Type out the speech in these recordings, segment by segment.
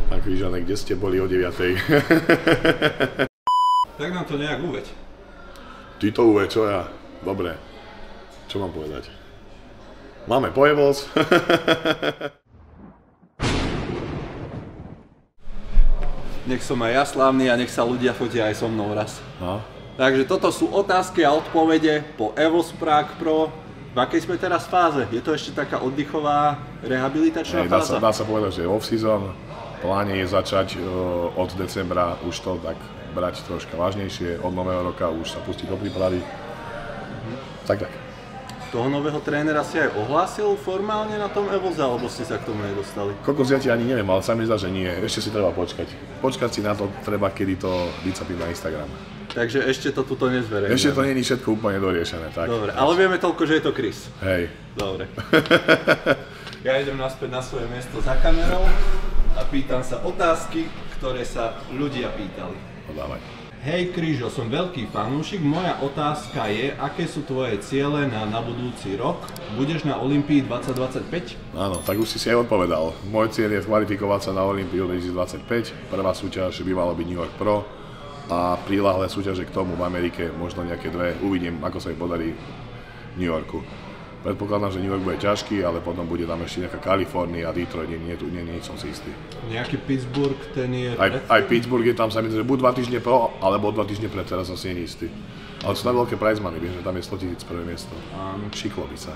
Pán Križanek, kde ste boli o 9. Tak nám to nejak uveď. Ty to uveď, čo ja? Dobre. Čo mám povedať? Máme pojevos. Nech som aj ja slávny a nech sa ľudia fotia aj so mnou raz. No. Takže toto sú otázky a odpovede po EVOS Prague Pro. V akej sme teraz fáze? Je to ešte taká oddychová rehabilitačná fáza? Dá sa povedať, že je off-season. Pláne je začať od decembra už to tak brať troška vážnejšie. Od nového roka už sa pustiť do prípravy. Tak. Toho nového trénera si aj ohlásil formálne na tom EVOS, alebo ste sa k tomu nedostali? Kokos, ja ti ani neviem, ale sa mi zdá, že nie. Ešte si treba počkať. Počkať si na to treba, kedy to vycapím na Instagram. Takže ešte to tuto nezverejme. Ešte to nie je všetko úplne doriešené, tak. Dobre, ale vieme toľko, že je to Chris. Hej. Dobre. Ja idem naspäť na svoje miesto za kamerou a pýtam sa otázky, ktoré sa ľudia pýtali. Podávaj. Hej Križo, som veľký fanúšik, moja otázka je, aké sú tvoje ciele na budúci rok? Budeš na Olympii 2025? Áno, tak už si aj odpovedal. Môj cieľ je kvalifikovať sa na Olympiu 2025. Prvá súťaž by malo byť New York Pro a priláhle súťaže k tomu v Amerike, možno nejaké dve. Uvidím, ako sa mi podarí v New Yorku. Predpokladám, že New York bude ťažký, ale potom bude tam ešte nejaká Kalifornia, Detroit, nie, som si istý. Nejaký Pittsburgh, ten je pred? Aj Pittsburgh je tam, sa mi že buď 2 týždne pro, alebo 2 týždne pred, teraz som si nie istý. Ale sú tam veľké prize money, viem, že tam je 100 000 prvé miesto. Šiklo by sa.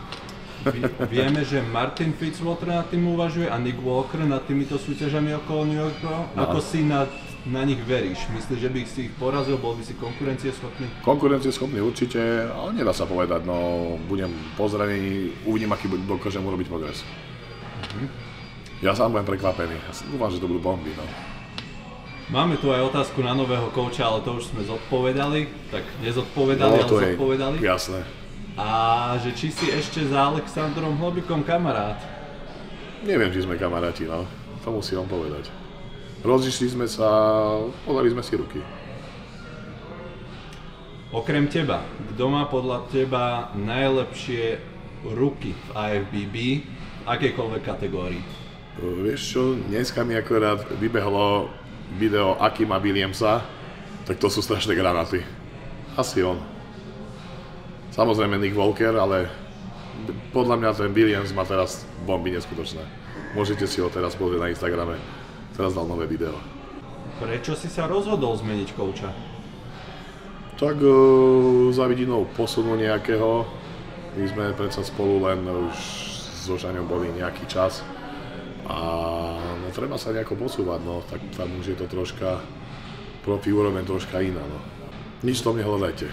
Vieme, že Martin Fitzwater nad tým uvažuje a Nick Walker nad týmito súťažami okolo New York Pro. No. Ako si na nich veríš? Myslíš, že by si ich porazil? Bol by si konkurencieschopný? Konkurencieschopný určite, ale nedá sa povedať, no budem pozraný, uvidím, aký dokážem urobiť progres. Ja sám budem prekvapený, ja dúfam, že to budú bomby, no. Máme tu aj otázku na nového kouča, ale to už sme zodpovedali, tak nezodpovedali, ale zodpovedali. Jasné. A že či si ešte s Alexandrom Hlobikom kamarát? Neviem, či sme kamaráti, no. To musí on povedať. Rozišli sme sa, podali sme si ruky. Okrem teba, kto má podľa teba najlepšie ruky v IFBB v akejkoľvek kategórii? Vieš čo, dneska mi akorát vybehlo video Akima Williamsa, tak to sú strašné granáty. Asi on. Samozrejme Nick Walker, ale podľa mňa ten Williams má teraz bomby neskutočné. Môžete si ho teraz pozrieť na Instagrame. Teraz dal nové video. Prečo si sa rozhodol zmeniť kouča? Tak za vidinou posunu nejakého. My sme predsa spolu len už so Žaňom boli nejaký čas. A no, treba sa nejako posúvať, no. Tak tam už je to troška, profi úroveň troška iná, no. Nič to nehľadajte.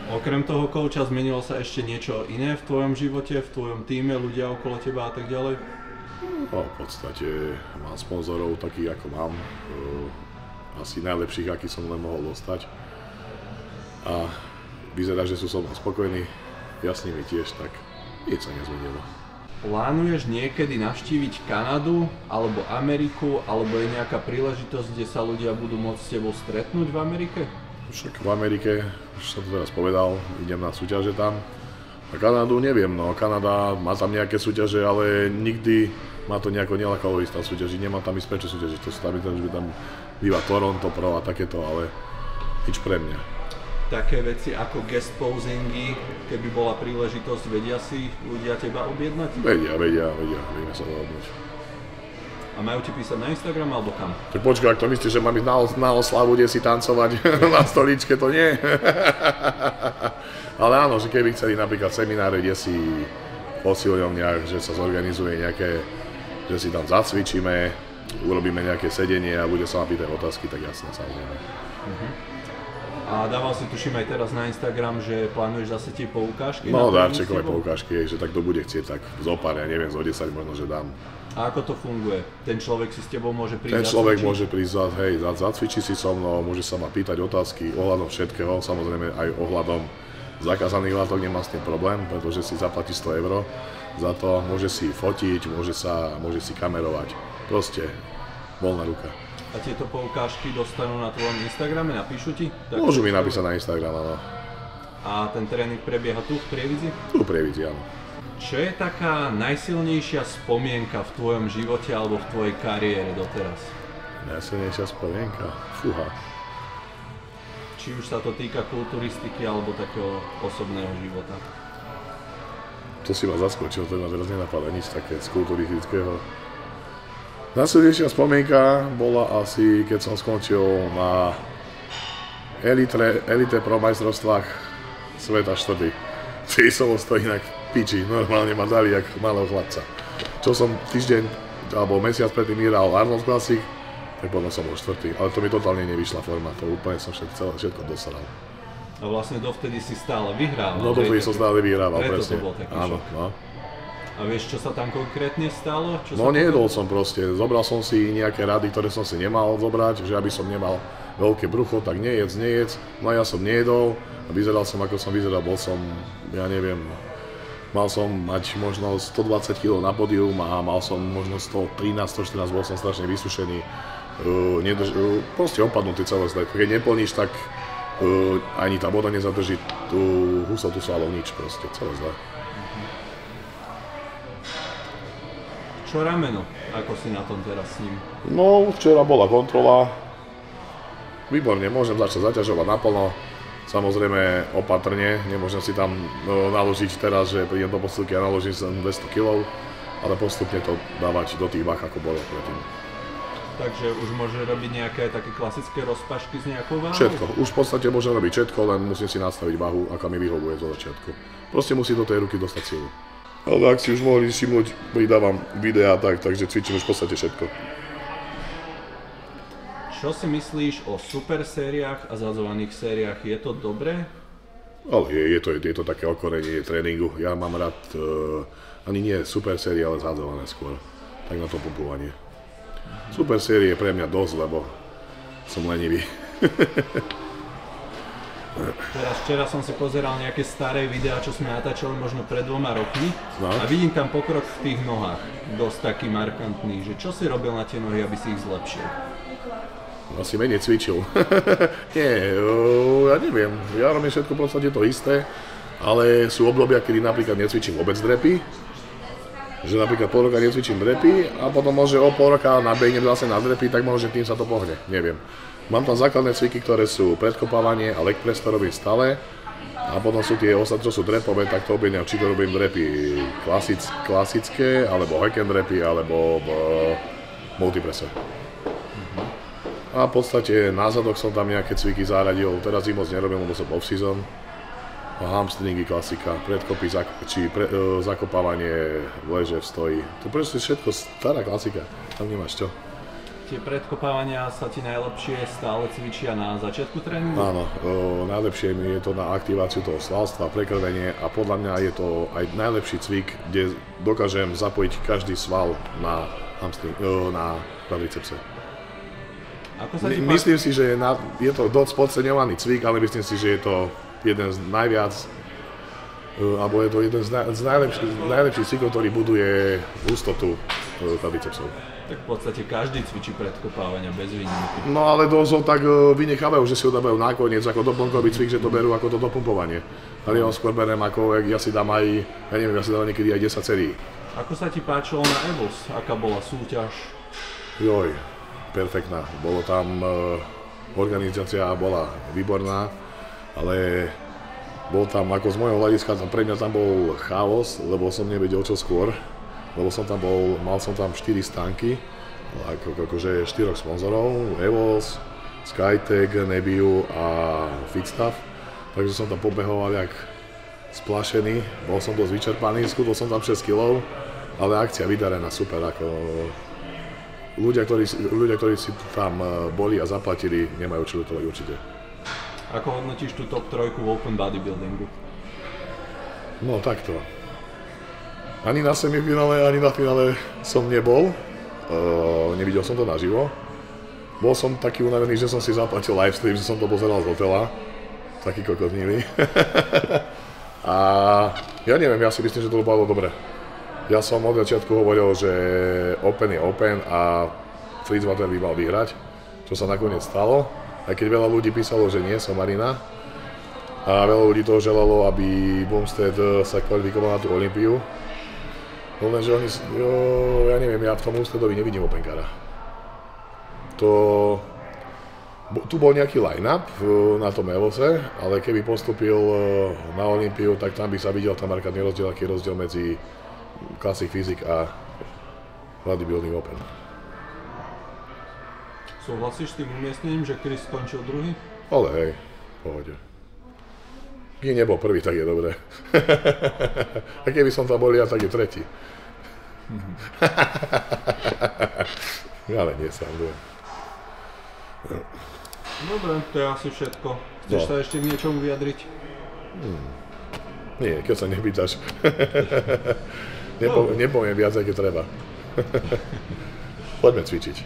Okrem toho kouča zmenilo sa ešte niečo iné v tvojom živote, v tvojom týme, ľudia okolo teba a tak ďalej? No, v podstate mám sponzorov takých, ako mám. Asi najlepších, aký som len mohol dostať. A vyzerá, že sú so mnou spokojní. Ja s nimi tiež, tak nič sa nezmenilo. Plánuješ niekedy navštíviť Kanadu, alebo Ameriku, alebo je nejaká príležitosť, kde sa ľudia budú môcť s tebou stretnúť v Amerike? Však v Amerike, už som to teraz povedal, idem na súťaže tam. A Kanadu neviem, no Kanada má tam nejaké súťaže, ale nikdy ma to nejako nelakalo ísť tam súťažiť, nemám tam ísť prečo súťažiť, to sú tam, že tam býva Toronto Pro a takéto, ale nič pre mňa. Také veci ako guest posingy, keby bola príležitosť, vedia si ľudia teba objednať? Vieme sa dohodnúť. A majú ti písať na Instagram alebo kam? Tak počkaj, ak to myslíš, že mám ísť na oslavu, kde si tancovať na stoličke, to nie. Ale áno, že keby chceli napríklad semináre, kde si posilňovniach, že sa zorganizuje nejaké, že si tam zacvičíme, urobíme nejaké sedenie a bude sa ma pýtať otázky, tak jasne, samozrejme. A dával si tuším aj teraz na Instagram, že plánuješ zase tie poukážky? No, dárčekové poukážky, že tak to bude chcieť, tak zopár, ja neviem, zo 10 možno, že dám. A ako to funguje? Ten človek si s tebou môže prísť zacvičiť? Ten človek môže prísť, hej, zacvičiť si so mnou, môže sa ma pýtať otázky ohľadom všetkého, samozrejme aj ohľadom zakázaných látok, nemá s tým problém, pretože si zaplatí 100 € za to, môže si fotiť, môže si kamerovať, proste voľná ruka. A tieto poukážky dostanú na tvojom Instagrame, napíšu ti? Tak môžu mi napísať na Instagram, áno. A ten tréning prebieha tu v Prievidzi? Tu v Prievidzi, áno. Čo je taká najsilnejšia spomienka v tvojom živote alebo v tvojej kariére doteraz? Najsilnejšia spomienka? Fúha. Či už sa to týka kulturistiky alebo takého osobného života? To si ma zaskočil, to ma teraz nenapadá nič také z kulturistického. Najsilnejšia spomienka bola asi, keď som skončil na Elite Pro majstrovstvách sveta 4. Ty som to inak piči, normálne ma dali jak malého chlapca. Čo som týždeň alebo mesiac predtým hral Arnold Classic, tak potom som bol 4. Ale to mi totálne nevyšla forma, to úplne som všetko dosaral. A vlastne dovtedy si stále vyhrával. No dovtedy som stále vyhrával, preto presne. To bol taký áno, šok. no. A vieš, čo sa tam konkrétne stalo? No nejedol som proste, zobral som si nejaké rady, ktoré som si nemal zobrať, že aby som nemal veľké brucho, tak nejedz. No ja som nejedol a vyzeral som ako som vyzeral, bol som, ja neviem, mal som mať možno 120 kg na pódium a mal som možno 113, 114, bol som strašne vysušený, proste opadnutý celé. Keď neplníš, tak ani tá voda nezadrží tú hustotu svalov, nič proste, celé zle. Čo rameno? Ako si na tom teraz s ním? No, včera bola kontrola. Výborne, môžem začať zaťažovať naplno. Samozrejme opatrne, nemôžem si tam naložiť teraz, že prídem do posilky a naložím sa 200 kg, ale postupne to dávať do tých váh, ako bolo predtým. Takže už môže robiť nejaké také klasické rozpašky s nejakou váhou? Všetko, už v podstate môžem robiť všetko, len musím si nastaviť váhu, aká mi vyhovuje zo začiatku. Proste musí do tej ruky dostať silu. Ale ak si už mohli všimnúť, pridávam videá takže cvičím už v podstate všetko. Čo si myslíš o super sériách a zhadzovaných sériách? Je to dobré? Ale je to také okorenie tréningu. Ja mám rád ani nie super série, ale zhadzované skôr. Tak na to pumpovanie. Super série je pre mňa dosť, lebo som lenivý. Včera som si pozeral nejaké staré videá, čo sme natáčali možno pred 2 rokmi a vidím tam pokrok v tých nohách, dosť taký markantný, že čo si robil na tie nohy, aby si ich zlepšil? Asi menej cvičil. Nie, ja neviem, ja robím všetko v podstate to isté, ale sú obdobia, kedy napríklad necvičím vôbec drepy, že napríklad pol roka necvičím drepy a potom môže o pol roka nabehnem zase na drepy, tak možno tým sa to pohne, neviem. Mám tam základné cviky, ktoré sú predkopávanie a leg press, to robím stále. A potom sú tie ostatné, čo sú drepové, tak to objednám, či to robím drepy klasické, alebo hack and drepy, alebo multipresse. A v podstate na zadok som tam nejaké cviky zaradil, teraz ich moc nerobím, lebo som off-season. A hamstringy klasika, predkopy, zakopávanie v leže, v stoji. To proste všetko stará klasika, tam nemáš čo. Tie predkopávania sa ti najlepšie stále cvičia na začiatku tréningu? Áno, najlepšie mi je to na aktiváciu toho svalstva, prekrvenie a podľa mňa je to aj najlepší cvik, kde dokážem zapojiť každý sval na kvadricepse. Myslím si, že je to dosť podceňovaný cvik, ale myslím si, že je to jeden z najviac, alebo je to jeden z najlepších cvikov, ktorý buduje hustotu kvadricepsov. Tak v podstate každý cvičí predkopávania bez výnimky. No ale to sú tak vynechávajú, že si ho dávajú nakoniec ako doplnkový cvik, že to berú ako to dopumpovanie. Ale ja ho skôr beriem ako, ja si dám aj, ja neviem, ja si dám niekedy aj 10 sérií. Ako sa ti páčilo na EVOS? Aká bola súťaž? Joj, perfektná. Bolo tam, organizácia bola výborná, ale bol tam, ako z môjho hľadiska, pre mňa tam bol chaos, lebo som nevedel čo skôr. Lebo som tam mal som tam 4 stánky, akože 4 sponzorov, EVOS, Skytech, Nebiu a Fitstaff. Takže som tam pobehoval jak splašený, bol som dosť vyčerpaný, skúdol som tam 6 kg, ale akcia vydarená, super, ako ľudia, ktorí si tam boli a zaplatili, nemajú čo ľutovať určite. Ako hodnotíš tú top 3 v open bodybuildingu? No takto. Ani na semifinále, ani na finále som nebol, nevidel som to naživo. Bol som taký unavený, že som si zaplatil livestream, že som to pozeral z hotela, taký kokotnilý. A ja neviem, ja si myslím, že to bolo dobre. Ja som od začiatku hovoril, že Open je Open a Fritzwater by mal vyhrať, čo sa nakoniec stalo. Aj keď veľa ľudí písalo, že nie, som Marina. A veľa ľudí toho želalo, aby Bumstead sa kvalifikoval na tú Olympiu. No lenže oni, ja neviem, ja v tom ústredovi nevidím openkára. Tu bol nejaký line-up na tom Elose, ale keby postúpil na Olympiu, tak tam by sa videl tam markantný rozdiel, aký je rozdiel medzi Classic Physique a Bodybuilding Open. Súhlasíš s tým umiestnením, že Chris skončil druhý? Ale hej, v pohode. Keď nebol prvý, tak je dobré. A keby som tam bol ja, tak je tretí. Ale nie, srandujem. Dobre, to je asi všetko. Chceš sa ešte k niečomu vyjadriť? Nie, keď sa nepýtaš. Nepoviem viac, aké treba. Poďme cvičiť.